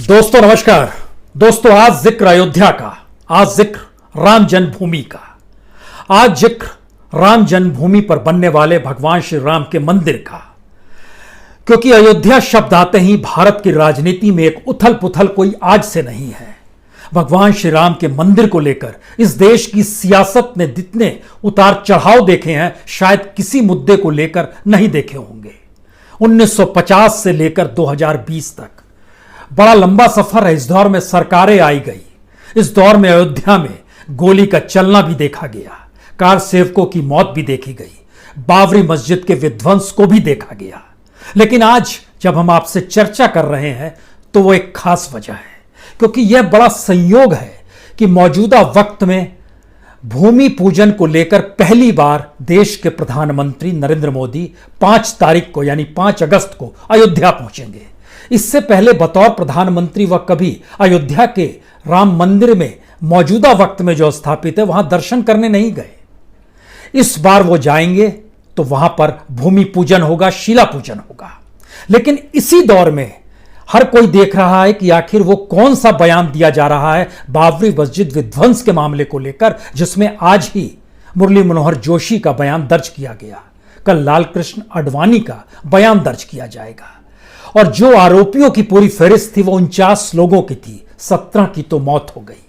दोस्तों नमस्कार। दोस्तों आज जिक्र अयोध्या का, आज जिक्र राम जन्मभूमि का, आज जिक्र राम जन्मभूमि पर बनने वाले भगवान श्री राम के मंदिर का। क्योंकि अयोध्या शब्द आते ही भारत की राजनीति में एक उथल पुथल कोई आज से नहीं है। भगवान श्री राम के मंदिर को लेकर इस देश की सियासत ने जितने उतार चढ़ाव देखे हैं शायद किसी मुद्दे को लेकर नहीं देखे होंगे। 1950 से लेकर 2020 तक बड़ा लंबा सफर है। इस दौर में सरकारें आई गई, इस दौर में अयोध्या में गोली का चलना भी देखा गया, कार सेवकों की मौत भी देखी गई, बाबरी मस्जिद के विध्वंस को भी देखा गया। लेकिन आज जब हम आपसे चर्चा कर रहे हैं तो वो एक खास वजह है, क्योंकि यह बड़ा संयोग है कि मौजूदा वक्त में भूमि पूजन को लेकर पहली बार देश के प्रधानमंत्री नरेंद्र मोदी 5 तारीख को यानी 5 अगस्त को अयोध्या पहुंचेंगे। इससे पहले बतौर प्रधानमंत्री वह कभी अयोध्या के राम मंदिर में मौजूदा वक्त में जो स्थापित है वहां दर्शन करने नहीं गए। इस बार वो जाएंगे तो वहां पर भूमि पूजन होगा, शिला पूजन होगा। लेकिन इसी दौर में हर कोई देख रहा है कि आखिर वो कौन सा बयान दिया जा रहा है बाबरी मस्जिद विध्वंस के मामले को लेकर, जिसमें आज ही मुरली मनोहर जोशी का बयान दर्ज किया गया, कल लालकृष्ण आडवाणी का बयान दर्ज किया जाएगा। और जो आरोपियों की पूरी फहरिस्त थी वो 49 लोगों की थी, 17 की तो मौत हो गई,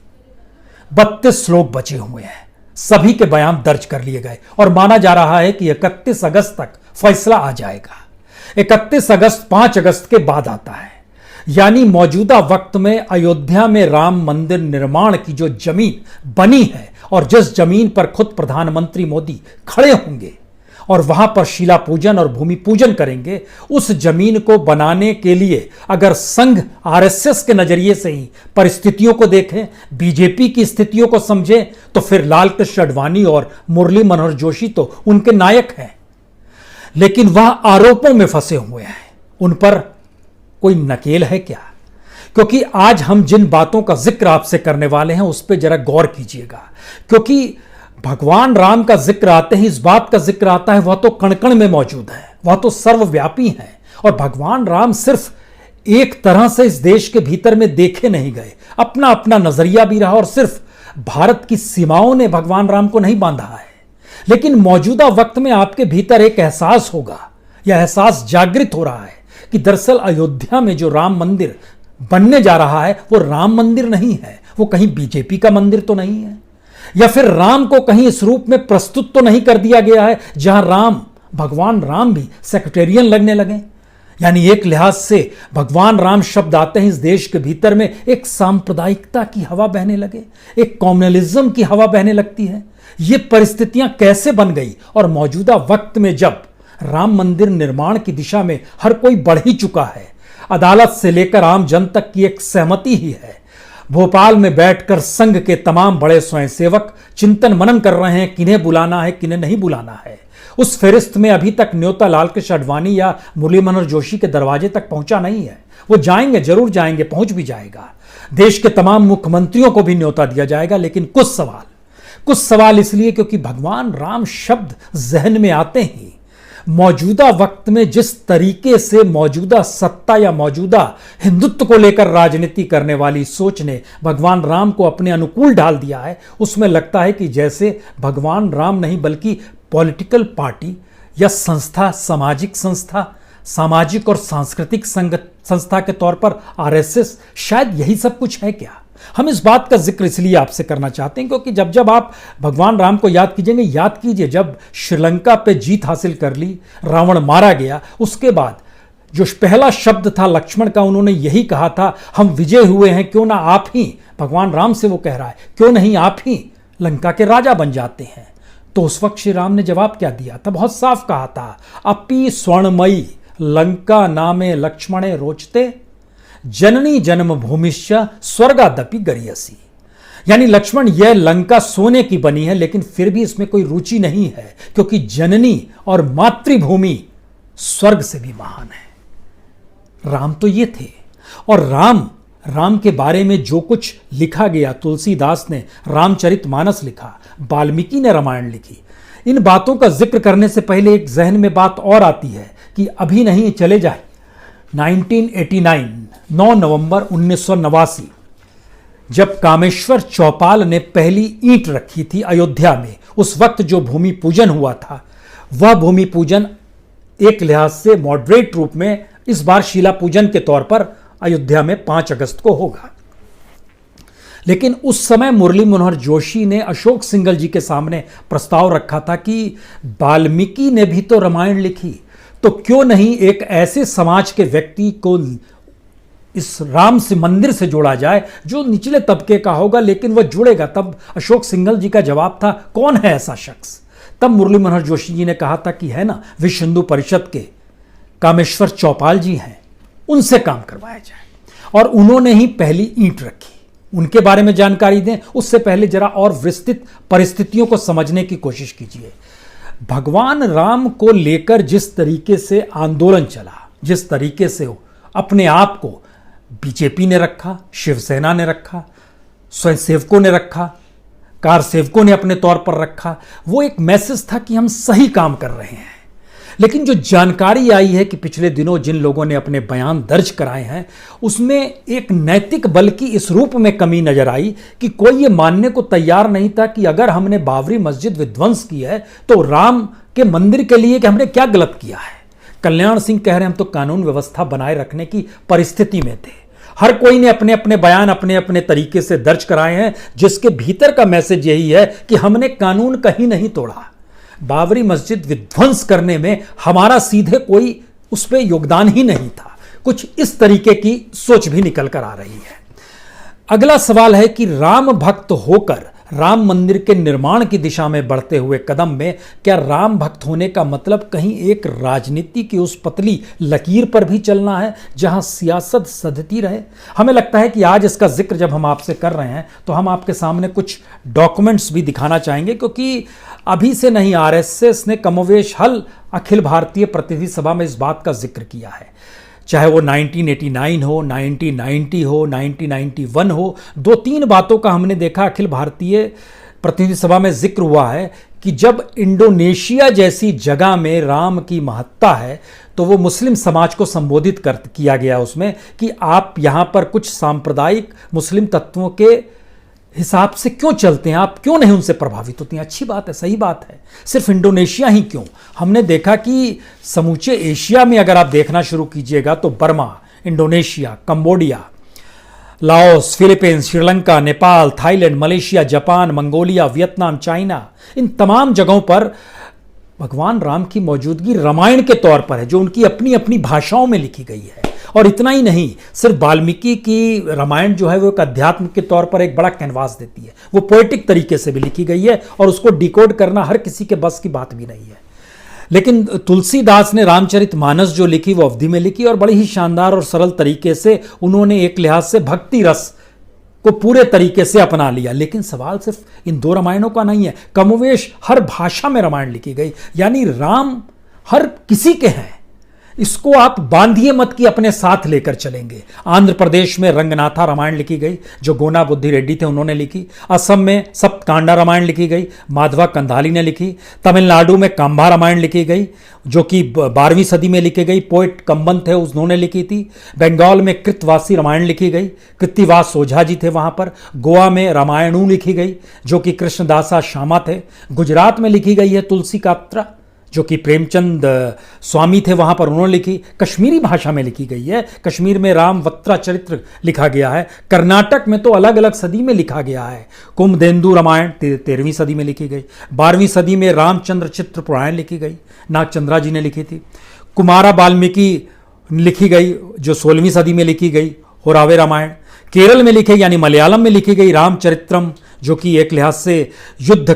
32 लोग बचे हुए हैं। सभी के बयान दर्ज कर लिए गए और माना जा रहा है कि 31 अगस्त तक फैसला आ जाएगा। 31 अगस्त 5 अगस्त के बाद आता है, यानी मौजूदा वक्त में अयोध्या में राम मंदिर निर्माण की जो जमीन बनी है और जिस जमीन पर खुद प्रधानमंत्री मोदी खड़े होंगे और वहां पर शिला पूजन और भूमि पूजन करेंगे, उस जमीन को बनाने के लिए अगर संघ आरएसएस के नजरिए से ही परिस्थितियों को देखें, बीजेपी की स्थितियों को समझें, तो फिर लालकृष्ण आडवाणी और मुरली मनोहर जोशी तो उनके नायक हैं। लेकिन वह आरोपों में फंसे हुए हैं, उन पर कोई नकेल है क्या? क्योंकि आज हम जिन बातों का जिक्र आपसे करने वाले हैं उस पर जरा गौर कीजिएगा। क्योंकि भगवान राम का जिक्र आते ही इस बात का जिक्र आता है वह तो कण कण में मौजूद है, वह तो सर्वव्यापी है। और भगवान राम सिर्फ एक तरह से इस देश के भीतर में देखे नहीं गए, अपना अपना नजरिया भी रहा और सिर्फ भारत की सीमाओं ने भगवान राम को नहीं बांधा है। लेकिन मौजूदा वक्त में आपके भीतर एक एहसास होगा, यह एहसास जागृत हो रहा है कि दरअसल अयोध्या में जो राम मंदिर बनने जा रहा है वो राम मंदिर नहीं है, वो कहीं बीजेपी का मंदिर तो नहीं है, या फिर राम को कहीं इस रूप में प्रस्तुत तो नहीं कर दिया गया है जहां भगवान राम भी सेक्रेटेरियन लगने लगे। यानी एक लिहाज से भगवान राम शब्द आते ही इस देश के भीतर में एक सांप्रदायिकता की हवा बहने लगे, एक कॉम्युनलिज्म की हवा बहने लगती है। ये परिस्थितियां कैसे बन गई? और मौजूदा वक्त में जब राम मंदिर निर्माण की दिशा में हर कोई बढ़ ही चुका है, अदालत से लेकर आम जन तक की एक सहमति ही है। भोपाल में बैठकर संघ के तमाम बड़े स्वयंसेवक चिंतन मनन कर रहे हैं किन्हें बुलाना है किन्हें नहीं बुलाना है। उस फहरिस्त में अभी तक न्योता लालकृष्ण आडवाणी या मुरली मनोहर जोशी के दरवाजे तक पहुंचा नहीं है। वो जाएंगे, जरूर जाएंगे, पहुंच भी जाएगा। देश के तमाम मुख्यमंत्रियों को भी न्योता दिया जाएगा। लेकिन कुछ सवाल इसलिए क्योंकि भगवान राम शब्द जहन में आते ही मौजूदा वक्त में जिस तरीके से मौजूदा सत्ता या मौजूदा हिंदुत्व को लेकर राजनीति करने वाली सोच ने भगवान राम को अपने अनुकूल ढाल दिया है, उसमें लगता है कि जैसे भगवान राम नहीं बल्कि पॉलिटिकल पार्टी या संस्था, सामाजिक और सांस्कृतिक संस्था के तौर पर आरएसएस, शायद यही सब कुछ है क्या? हम इस बात का जिक्र इसलिए आपसे करना चाहते हैं क्योंकि जब जब आप भगवान राम को याद कीजिए जब श्रीलंका पे जीत हासिल कर ली, रावण मारा गया, उसके बाद जो पहला शब्द था लक्ष्मण का, उन्होंने यही कहा था, हम विजय हुए हैं, क्यों ना आप ही, भगवान राम से वो कह रहा है, क्यों नहीं आप ही लंका के राजा बन जाते हैं। तो उस वक्त श्री राम ने जवाब क्या दिया था? बहुत साफ कहा था, अपि स्वर्णमयी लंका नामे लक्ष्मणे रोचते जननी जन्म भूमिश्च स्वर्गादपि गरियसी। यानी लक्ष्मण, यह लंका सोने की बनी है लेकिन फिर भी इसमें कोई रुचि नहीं है, क्योंकि जननी और मातृभूमि स्वर्ग से भी महान है। राम तो ये थे। और राम के बारे में जो कुछ लिखा गया, तुलसीदास ने रामचरितमानस लिखा, वाल्मीकि ने रामायण लिखी, इन बातों का जिक्र करने से पहले एक जहन में बात और आती है कि अभी नहीं, चले जाए 1989 9 नवंबर 1989 जब कामेश्वर चौपाल ने पहली ईंट रखी थी अयोध्या में, उस वक्त जो भूमि पूजन हुआ था वह भूमि पूजन एक लिहाज से मॉडरेट रूप में इस बार शिला पूजन के तौर पर अयोध्या में 5 अगस्त को होगा। लेकिन उस समय मुरली मनोहर जोशी ने अशोक सिंघल जी के सामने प्रस्ताव रखा था कि वाल्मीकि ने भी तो रामायण लिखी, तो क्यों नहीं एक ऐसे समाज के व्यक्ति को इस राम से मंदिर से जोड़ा जाए जो निचले तबके का होगा लेकिन वह जुड़ेगा। तब अशोक सिंघल जी का जवाब था, कौन है ऐसा शख्स? तब मुरली मनोहर जोशी जी ने कहा था कि है ना, विश्व हिंदू परिषद के कामेश्वर चौपाल जी हैं, उनसे काम करवाया जाए। और उन्होंने ही पहली ईंट रखी। उनके बारे में जानकारी दें उससे पहले जरा और विस्तृत परिस्थितियों को समझने की कोशिश कीजिए। भगवान राम को लेकर जिस तरीके से आंदोलन चला, जिस तरीके से अपने आप को बीजेपी ने रखा, शिवसेना ने रखा, स्वयंसेवकों ने रखा, कार सेवकों ने अपने तौर पर रखा, वो एक मैसेज था कि हम सही काम कर रहे हैं। लेकिन जो जानकारी आई है कि पिछले दिनों जिन लोगों ने अपने बयान दर्ज कराए हैं उसमें एक नैतिक बल की इस रूप में कमी नजर आई कि कोई ये मानने को तैयार नहीं था कि अगर हमने बाबरी मस्जिद विध्वंस की है तो राम के मंदिर के लिए कि हमने क्या गलत किया है। कल्याण सिंह कह रहे हैं हम तो कानून व्यवस्था बनाए रखने की परिस्थिति में थे। हर कोई ने अपने अपने बयान अपने अपने तरीके से दर्ज कराए हैं जिसके भीतर का मैसेज यही है कि हमने कानून कहीं नहीं तोड़ा। बाबरी मस्जिद विध्वंस करने में हमारा सीधे कोई उस पर योगदान ही नहीं था। कुछ इस तरीके की सोच भी निकल कर आ रही है। अगला सवाल है कि राम भक्त होकर राम मंदिर के निर्माण की दिशा में बढ़ते हुए कदम में क्या राम भक्त होने का मतलब कहीं एक राजनीति की उस पतली लकीर पर भी चलना है जहां सियासत सधती रहे? हमें लगता है कि आज इसका जिक्र जब हम आपसे कर रहे हैं तो हम आपके सामने कुछ डॉक्यूमेंट्स भी दिखाना चाहेंगे, क्योंकि अभी से नहीं आरएसएस ने कमोवेश हल अखिल भारतीय प्रतिनिधि सभा में इस बात का जिक्र किया है। चाहे वो 1989 हो, 1990 हो, 1991 हो, 2-3 बातों का हमने देखा अखिल भारतीय प्रतिनिधि सभा में जिक्र हुआ है कि जब इंडोनेशिया जैसी जगह में राम की महत्ता है तो वो मुस्लिम समाज को संबोधित किया गया उसमें कि आप यहाँ पर कुछ सांप्रदायिक मुस्लिम तत्वों के हिसाब से क्यों चलते हैं, आप क्यों नहीं उनसे प्रभावित होती हैं। अच्छी बात है, सही बात है। सिर्फ इंडोनेशिया ही क्यों, हमने देखा कि समूचे एशिया में अगर आप देखना शुरू कीजिएगा तो Burma, Indonesia, Cambodia, Laos, Philippines, Sri Lanka, Nepal, Thailand, Malaysia, Japan, Mongolia, Vietnam, China, इन तमाम जगहों पर भगवान राम की मौजूदगी रामायण के तौर पर है जो उनकी अपनी अपनी भाषाओं में लिखी गई है। और इतना ही नहीं, सिर्फ वाल्मीकि की रामायण जो है वो एक अध्यात्म के तौर पर एक बड़ा कैनवास देती है। वो पोएटिक तरीके से भी लिखी गई है और उसको डिकोड करना हर किसी के बस की बात भी नहीं है। लेकिन तुलसीदास ने रामचरितमानस जो लिखी वो अवधि में लिखी और बड़ी ही शानदार और सरल तरीके से उन्होंने एक लिहाज से भक्ति रस को पूरे तरीके से अपना लिया। लेकिन सवाल सिर्फ इन 2 रामायणों का नहीं है, कमोवेश हर भाषा में रामायण लिखी गई, यानी राम हर किसी के हैं। इसको आप बांधिए मत कि अपने साथ लेकर चलेंगे। आंध्र प्रदेश में रंगनाथा रामायण लिखी गई जो गोना बुद्धि रेड्डी थे उन्होंने लिखी। असम में सप्तकांडा रामायण लिखी गई, माधवा कंधाली ने लिखी। तमिलनाडु में कांबा रामायण लिखी गई जो कि 12वीं सदी में लिखी गई, पोएट कंबन थे उन्होंने लिखी थी। बंगाल में कृतवासी रामायण लिखी गई, कृतिवास ओझा जी थे वहां पर। गोवा में रामायणू लिखी गई जो कि कृष्णदासा श्यामा थे। गुजरात में लिखी गई है तुलसी कात्रा जो कि प्रेमचंद स्वामी थे वहां पर, उन्होंने लिखी। कश्मीरी भाषा में लिखी गई है, कश्मीर में रामवत्रा चरित्र लिखा गया है। कर्नाटक में तो अलग अलग सदी में लिखा गया है। कुमदेन्दु रामायण 13वीं सदी में लिखी गई। 12वीं सदी में रामचंद्र चित्र पुराण लिखी गई, नागचंद्रा जी ने लिखी थी। कुमारा वाल्मीकि लिखी गई जो 16वीं सदी में लिखी गई, होरावे रामायण। केरल में लिखी यानी मलयालम में लिखी गई रामचरित्रम जो कि एक लिहाज से युद्ध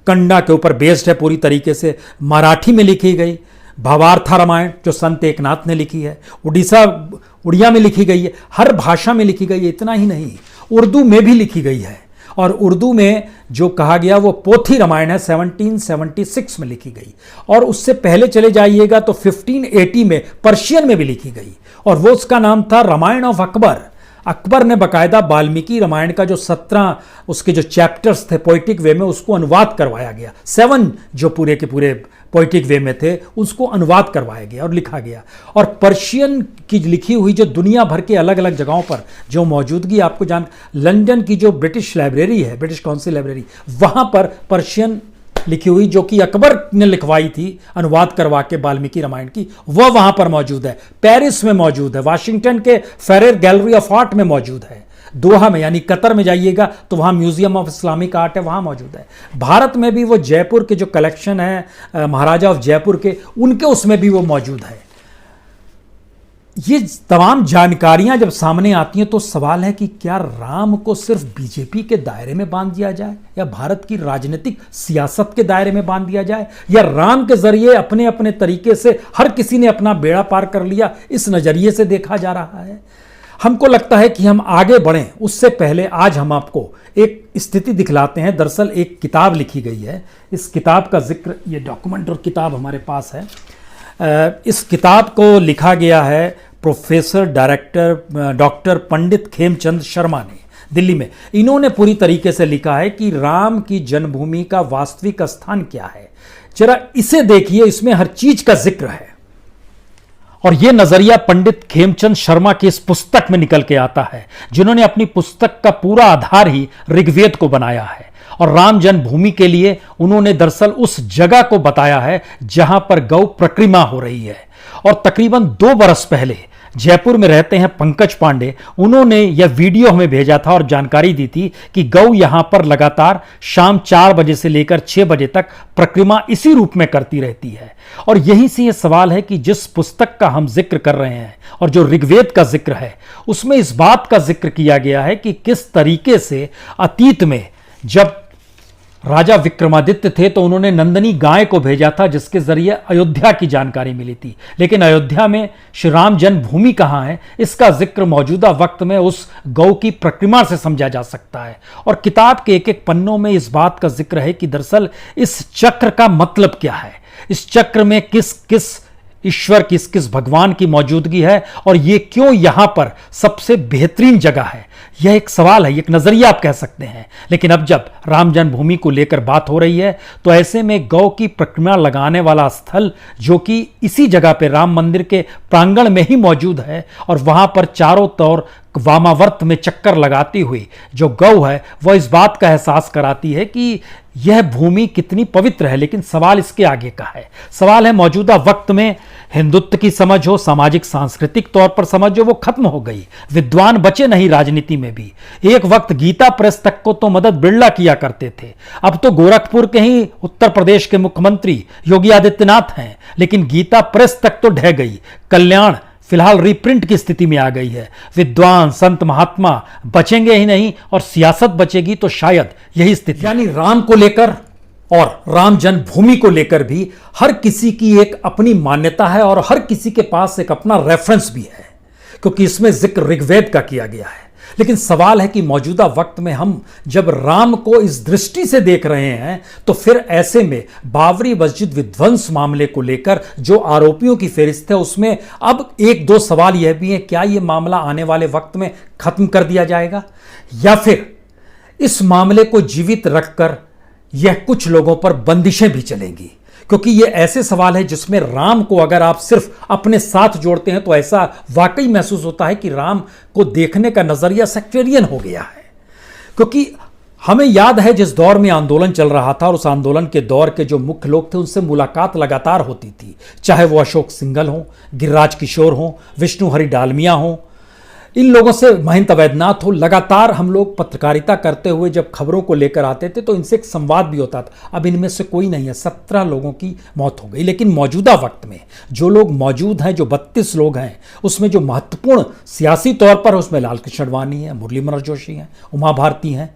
कंडा के ऊपर बेस्ड है पूरी तरीके से, मराठी में लिखी गई। भावार्था रामायण जो संत एकनाथ ने लिखी है, उड़िया में लिखी गई है, हर भाषा में लिखी गई है। इतना ही नहीं, उर्दू में भी लिखी गई है और उर्दू में जो कहा गया वो पोथी रामायण है 1776 में लिखी गई। और उससे पहले चले जाइएगा तो 1580 में पर्शियन में भी लिखी गई और वो उसका नाम था रामायण ऑफ अकबर। अकबर ने बाकायदा वाल्मीकि रामायण का जो 17 उसके जो चैप्टर्स थे पोइटिक वे में, उसको अनुवाद करवाया गया। 7 जो पूरे के पूरे पोइटिक वे में थे उसको अनुवाद करवाया गया और लिखा गया। और पर्शियन की लिखी हुई जो दुनिया भर के अलग अलग जगहों पर जो मौजूदगी आपको लंदन की जो ब्रिटिश लाइब्रेरी है, ब्रिटिश काउंसिल लाइब्रेरी, वहाँ पर पर्शियन लिखी हुई जो कि अकबर ने लिखवाई थी अनुवाद करवा के वाल्मीकि रामायण की, वह वहां पर मौजूद है। पेरिस में मौजूद है, वाशिंगटन के फेरेर गैलरी ऑफ आर्ट में मौजूद है, दोहा में यानी कतर में जाइएगा तो वहां म्यूजियम ऑफ इस्लामिक आर्ट है, वहां मौजूद है। भारत में भी वो जयपुर के जो कलेक्शन है महाराजा ऑफ जयपुर के, उनके उसमें भी वो मौजूद है। ये तमाम जानकारियां जब सामने आती हैं तो सवाल है कि क्या राम को सिर्फ बीजेपी के दायरे में बांध दिया जाए या भारत की राजनीतिक सियासत के दायरे में बांध दिया जाए, या राम के जरिए अपने अपने तरीके से हर किसी ने अपना बेड़ा पार कर लिया, इस नजरिए से देखा जा रहा है। हमको लगता है कि हम आगे बढ़ें उससे पहले आज हम आपको एक स्थिति दिखलाते हैं। दरअसल एक किताब लिखी गई है, इस किताब का जिक्र, ये डॉक्यूमेंट और किताब हमारे पास है। इस किताब को लिखा गया है प्रोफेसर डायरेक्टर डॉक्टर पंडित खेमचंद शर्मा ने, दिल्ली में। इन्होंने पूरी तरीके से लिखा है कि राम की जन्मभूमि का वास्तविक स्थान क्या है। जरा इसे देखिए, इसमें हर चीज का जिक्र है। और यह नजरिया पंडित खेमचंद शर्मा की इस पुस्तक में निकल के आता है, जिन्होंने अपनी पुस्तक का पूरा आधार ही ऋग्वेद को बनाया है। और राम जन्मभूमि के लिए उन्होंने दरअसल उस जगह को बताया है जहां पर गौ प्रक्रिमा हो रही है। और तकरीबन 2 बरस पहले जयपुर में रहते हैं पंकज पांडे, उन्होंने यह वीडियो हमें भेजा था और जानकारी दी थी कि गौ यहां पर लगातार शाम 4 बजे से लेकर 6 बजे तक प्रक्रिमा इसी रूप में करती रहती है। और यहीं से यह सवाल है कि जिस पुस्तक का हम जिक्र कर रहे हैं और जो ऋग्वेद का जिक्र है, उसमें इस बात का जिक्र किया गया है कि किस तरीके से अतीत में जब राजा विक्रमादित्य थे तो उन्होंने नंदनी गाय को भेजा था जिसके जरिए अयोध्या की जानकारी मिली थी। लेकिन अयोध्या में श्री राम जन्मभूमि कहां है, इसका जिक्र मौजूदा वक्त में उस गौ की प्रक्रिमा से समझा जा सकता है। और किताब के एक एक पन्नों में इस बात का जिक्र है कि दरअसल इस चक्र का मतलब क्या है, इस चक्र में किस किस ईश्वर, किस किस भगवान की मौजूदगी है और ये क्यों यहां पर सबसे बेहतरीन जगह है। यह एक सवाल है, एक नजरिया आप कह सकते हैं। लेकिन अब जब राम जन्मभूमि को लेकर बात हो रही है तो ऐसे में गौ की प्रतिमा लगाने वाला स्थल जो कि इसी जगह पे राम मंदिर के प्रांगण में ही मौजूद है और वहां पर चारों तरफ वामावर्त में चक्कर लगाती हुई जो गौ है वह इस बात का एहसास कराती है कि यह भूमि कितनी पवित्र है। लेकिन सवाल इसके आगे का है, सवाल है मौजूदा वक्त में हिंदुत्व की समझ हो, सामाजिक सांस्कृतिक तौर पर समझ हो, वो खत्म हो गई। विद्वान बचे नहीं राजनीति में भी। एक वक्त गीता प्रेस तक को तो मदद बिरला किया करते थे, अब तो गोरखपुर के ही उत्तर प्रदेश के मुख्यमंत्री योगी आदित्यनाथ हैं। लेकिन गीता प्रेस तक तो ढह गई, कल्याण फिलहाल रीप्रिंट की स्थिति में आ गई है। विद्वान संत महात्मा बचेंगे ही नहीं और सियासत बचेगी तो शायद यही स्थिति। यानी राम को लेकर और राम जन्मभूमि को लेकर भी हर किसी की एक अपनी मान्यता है और हर किसी के पास एक अपना रेफरेंस भी है, क्योंकि इसमें जिक्र ऋग्वेद का किया गया है। लेकिन सवाल है कि मौजूदा वक्त में हम जब राम को इस दृष्टि से देख रहे हैं तो फिर ऐसे में बाबरी मस्जिद विध्वंस मामले को लेकर जो आरोपियों की फेहरिस्त है उसमें अब 1-2 सवाल यह भी है, क्या यह मामला आने वाले वक्त में खत्म कर दिया जाएगा या फिर इस मामले को जीवित रखकर यह कुछ लोगों पर बंदिशें भी चलेंगी। क्योंकि ये ऐसे सवाल है जिसमें राम को अगर आप सिर्फ अपने साथ जोड़ते हैं तो ऐसा वाकई महसूस होता है कि राम को देखने का नजरिया सेक्टेरियन हो गया है। क्योंकि हमें याद है जिस दौर में आंदोलन चल रहा था और उस आंदोलन के दौर के जो मुख्य लोग थे उनसे मुलाकात लगातार होती थी, चाहे वो अशोक सिंघल हो, गिरिराज किशोर हो, विष्णु हरि डालमिया हो, इन लोगों से महंत अवैधनाथ हो। लगातार हम लोग पत्रकारिता करते हुए जब खबरों को लेकर आते थे तो इनसे एक संवाद भी होता था। अब इनमें से कोई नहीं है, 17 लोगों की मौत हो गई। लेकिन मौजूदा वक्त में जो लोग मौजूद हैं, जो 32 लोग हैं, उसमें जो महत्वपूर्ण सियासी तौर पर उसमें लाल कृष्ण आडवाणी है, मुरली मनोहर जोशी हैं, उमा भारती हैं,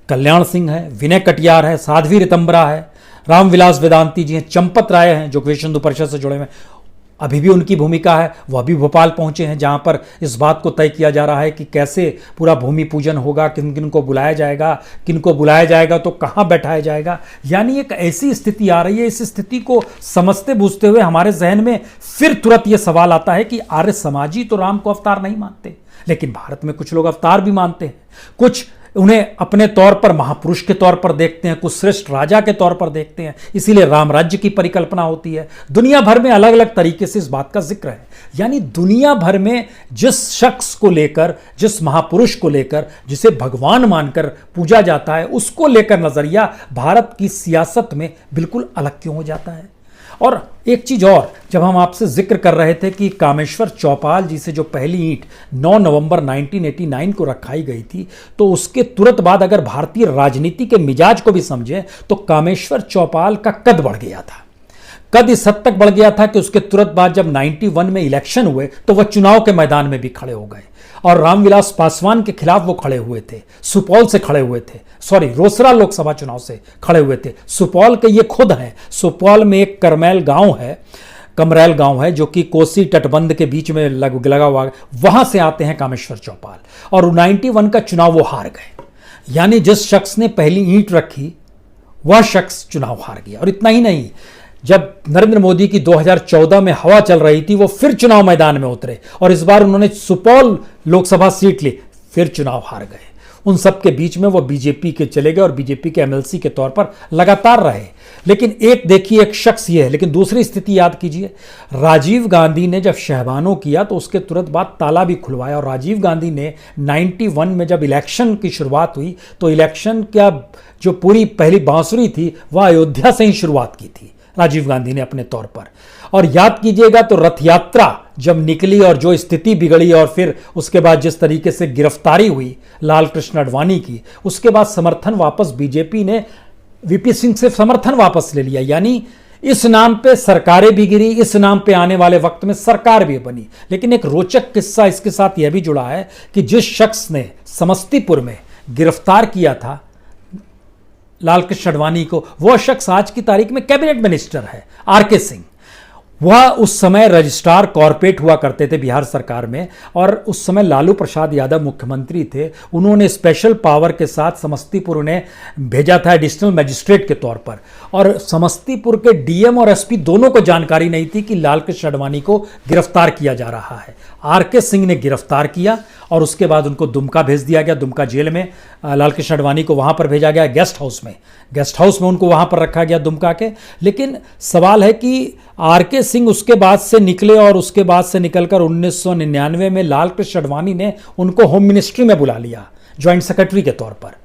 कल्याण सिंह है, विनय कटियार है, साध्वी रितंबरा है, रामविलास वेदांती जी हैं, चंपत राय हैं जो विश्व हिंदू परिषद से जुड़े हुए हैं, अभी भी उनकी भूमिका है। वह भी भोपाल पहुंचे हैं, जहां पर इस बात को तय किया जा रहा है कि कैसे पूरा भूमि पूजन होगा, किन किन को बुलाया जाएगा, किन को बुलाया जाएगा तो कहां बैठाया जाएगा। यानी एक ऐसी स्थिति आ रही है। इस स्थिति को समझते बूझते हुए हमारे जहन में फिर तुरंत यह सवाल आता है कि आर्य समाजी तो राम को अवतार नहीं मानते, लेकिन भारत में कुछ लोग अवतार भी मानते हैं। कुछ उन्हें अपने तौर पर महापुरुष के तौर पर देखते हैं, कुछ श्रेष्ठ राजा के तौर पर देखते हैं, इसीलिए राम राज्य की परिकल्पना होती है। दुनिया भर में अलग अलग तरीके से इस बात का जिक्र है। यानी दुनिया भर में जिस शख्स को लेकर, जिस महापुरुष को लेकर, जिसे भगवान मानकर पूजा जाता है, उसको लेकर नजरिया भारत की सियासत में बिल्कुल अलग क्यों हो जाता है। और एक चीज और, जब हम आपसे जिक्र कर रहे थे कि कामेश्वर चौपाल जी से जो पहली ईंट 9 नवंबर 1989 को रखाई गई थी, तो उसके तुरंत बाद अगर भारतीय राजनीति के मिजाज को भी समझें तो कामेश्वर चौपाल का कद बढ़ गया था। कद इस हद तक बढ़ गया था कि उसके तुरंत बाद जब 91 में इलेक्शन हुए तो वह चुनाव के मैदान में भी खड़े हो गए और रामविलास पासवान के खिलाफ वो खड़े हुए थे। सुपौल से खड़े हुए थे, रोसड़ा लोकसभा चुनाव से खड़े हुए थे। सुपौल के ये खुद हैं। सुपौल में एक कमरैल गांव है जो कि कोसी तटबंध के बीच में लगा हुआ है। वहां से आते हैं कामेश्वर चौपाल और 91 का चुनाव वो हार गए। यानी जिस शख्स ने पहली ईंट रखी वह शख्स चुनाव हार गया। और इतना ही नहीं, जब नरेंद्र मोदी की 2014 में हवा चल रही थी, वो फिर चुनाव मैदान में उतरे और इस बार उन्होंने सुपौल लोकसभा सीट ली, फिर चुनाव हार गए। उन सब के बीच में वो बीजेपी के चले गए और बीजेपी के एमएलसी के तौर पर लगातार रहे। लेकिन एक देखिए, एक शख्स ये है, लेकिन दूसरी स्थिति याद कीजिए, राजीव गांधी ने जब शहबानो किया तो उसके तुरंत बाद ताला भी खुलवाया। और राजीव गांधी ने 91 में जब इलेक्शन की शुरुआत हुई तो इलेक्शन का जो पूरी पहली बांसुरी थी वह अयोध्या से ही शुरुआत की थी राजीव गांधी ने अपने तौर पर। और याद कीजिएगा तो रथ यात्रा जब निकली और जो स्थिति बिगड़ी और फिर उसके बाद जिस तरीके से गिरफ्तारी हुई लाल कृष्ण आडवाणी की, उसके बाद समर्थन वापस बीजेपी ने वीपी सिंह से समर्थन वापस ले लिया। यानी इस नाम पे सरकारें भी गिरी, इस नाम पे आने वाले वक्त में सरकार भी बनी। लेकिन एक रोचक किस्सा इसके साथ यह भी जुड़ा है कि जिस शख्स ने समस्तीपुर में गिरफ्तार किया था लाल कृष्ण आडवाणी को, वह शख्स आज की तारीख में कैबिनेट मिनिस्टर है, आरके सिंह। वह उस समय रजिस्ट्रार कॉर्पोरेट हुआ करते थे बिहार सरकार में और उस समय लालू प्रसाद यादव मुख्यमंत्री थे। उन्होंने स्पेशल पावर के साथ समस्तीपुर उन्हें भेजा था एडिशनल मजिस्ट्रेट के तौर पर। और समस्तीपुर के डीएम और एसपी दोनों को जानकारी नहीं थी कि लाल कृष्ण आडवाणी को गिरफ्तार किया जा रहा है। आरके सिंह ने गिरफ्तार किया और उसके बाद उनको दुमका भेज दिया गया, दुमका जेल में। लाल कृष्ण आडवाणी को वहां पर भेजा गया गेस्ट हाउस में उनको वहां पर रखा गया दुमका के। लेकिन सवाल है कि आरके सिंह उसके बाद से निकले और उसके बाद से निकलकर 1999 में लाल कृष्ण आडवाणी ने उनको होम मिनिस्ट्री में बुला लिया ज्वाइंट सेक्रेटरी के तौर पर।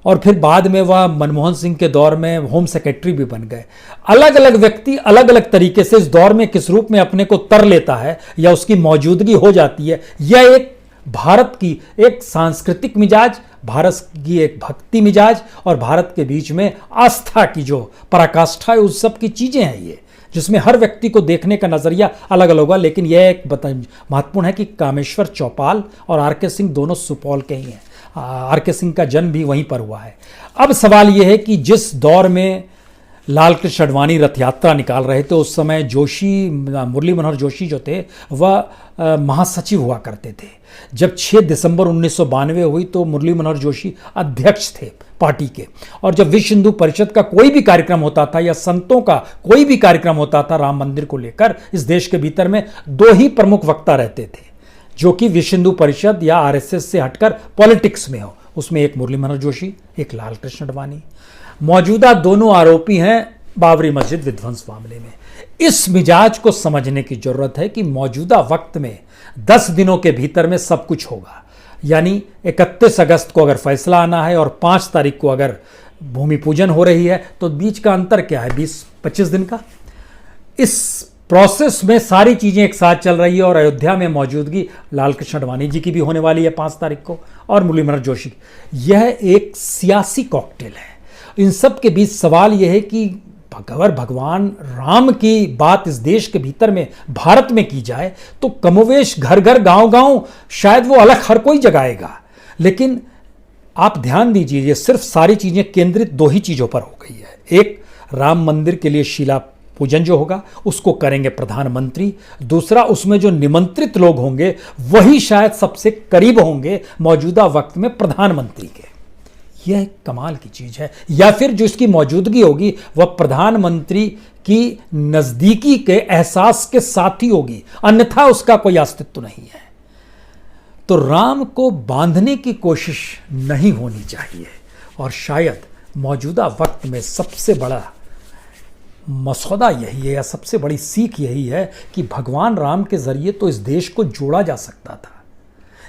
और फिर बाद में वह मनमोहन सिंह के दौर में होम सेक्रेटरी भी बन गए। अलग अलग व्यक्ति अलग अलग तरीके से इस दौर में किस रूप में अपने को तर लेता है या उसकी मौजूदगी हो जाती है, यह एक भारत की एक सांस्कृतिक मिजाज, भारत की एक भक्ति मिजाज और भारत के बीच में आस्था की जो पराकाष्ठा है उस सब की चीजें हैं ये, जिसमें हर व्यक्ति को देखने का नजरिया अलग अलग होगा। लेकिन यह एक महत्वपूर्ण है कि कामेश्वर चौपाल और आरके सिंह दोनों सुपौल के ही हैं। आरके सिंह का जन्म भी वहीं पर हुआ है। अब सवाल यह है कि जिस दौर में लाल कृष्ण आडवाणी रथ यात्रा निकाल रहे थे उस समय मुरली मनोहर जोशी जो थे वह महासचिव हुआ करते थे। जब 6 दिसंबर 1992 हुई तो मुरली मनोहर जोशी अध्यक्ष थे पार्टी के। और जब विश्व हिंदू परिषद का कोई भी कार्यक्रम होता था या संतों का कोई भी कार्यक्रम होता था राम मंदिर को लेकर, इस देश के भीतर में 2 ही प्रमुख वक्ता रहते थे जो कि विश्व हिंदू परिषद या आरएसएस से हटकर पॉलिटिक्स में हो। उसमें एक मुरली मनोहर जोशी, एक लाल कृष्ण आडवाणी। मौजूदा दोनों आरोपी हैं बाबरी मस्जिद विध्वंस मामले में। इस मिजाज को समझने की जरूरत है कि मौजूदा वक्त में 10 दिनों के भीतर में सब कुछ होगा। यानी 31 अगस्त को अगर फैसला आना है और 5 तारीख को अगर भूमि पूजन हो रही है तो बीच का अंतर क्या है, 20-25 दिन का। इस प्रोसेस में सारी चीजें एक साथ चल रही है और अयोध्या में मौजूदगी लाल कृष्ण आडवाणी जी की भी होने वाली है 5 तारीख को और मुरली मनोहर जोशी की। यह एक सियासी कॉकटेल है। इन सब के बीच सवाल यह है कि अगर भगवान राम की बात इस देश के भीतर में भारत में की जाए तो कमोवेश घर घर गांव गांव शायद वो अलग हर कोई जगाएगा। लेकिन आप ध्यान दीजिए, ये सिर्फ सारी चीजें केंद्रित 2 ही चीजों पर हो गई है। एक, राम मंदिर के लिए शिला पूजन जो होगा उसको करेंगे प्रधानमंत्री। दूसरा, उसमें जो निमंत्रित लोग होंगे वही शायद सबसे करीब होंगे मौजूदा वक्त में प्रधानमंत्री के। यह कमाल की चीज है। या फिर जो इसकी मौजूदगी होगी वह प्रधानमंत्री की नजदीकी के एहसास के साथ ही होगी, अन्यथा उसका कोई अस्तित्व नहीं है। तो राम को बांधने की कोशिश नहीं होनी चाहिए। और शायद मौजूदा वक्त में सबसे बड़ा मसौदा यही है या सबसे बड़ी सीख यही है कि भगवान राम के जरिए तो इस देश को जोड़ा जा सकता था।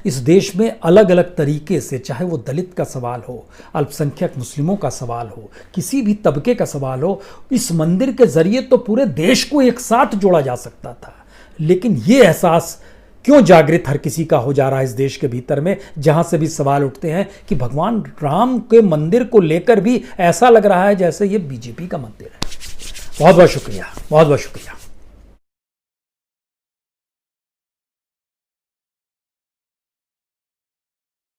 इस देश में अलग अलग तरीके से, चाहे वो दलित का सवाल हो, अल्पसंख्यक मुस्लिमों का सवाल हो, किसी भी तबके का सवाल हो, इस मंदिर के जरिए तो पूरे देश को एक साथ जोड़ा जा सकता था। लेकिन ये एहसास क्यों जागृत हर किसी का हो जा रहा है इस देश के भीतर में, जहां से भी सवाल उठते हैं कि भगवान राम के मंदिर को लेकर भी ऐसा लग रहा है जैसे ये बीजेपी का मंदिर है। बहुत बहुत शुक्रिया, बहुत बहुत शुक्रिया।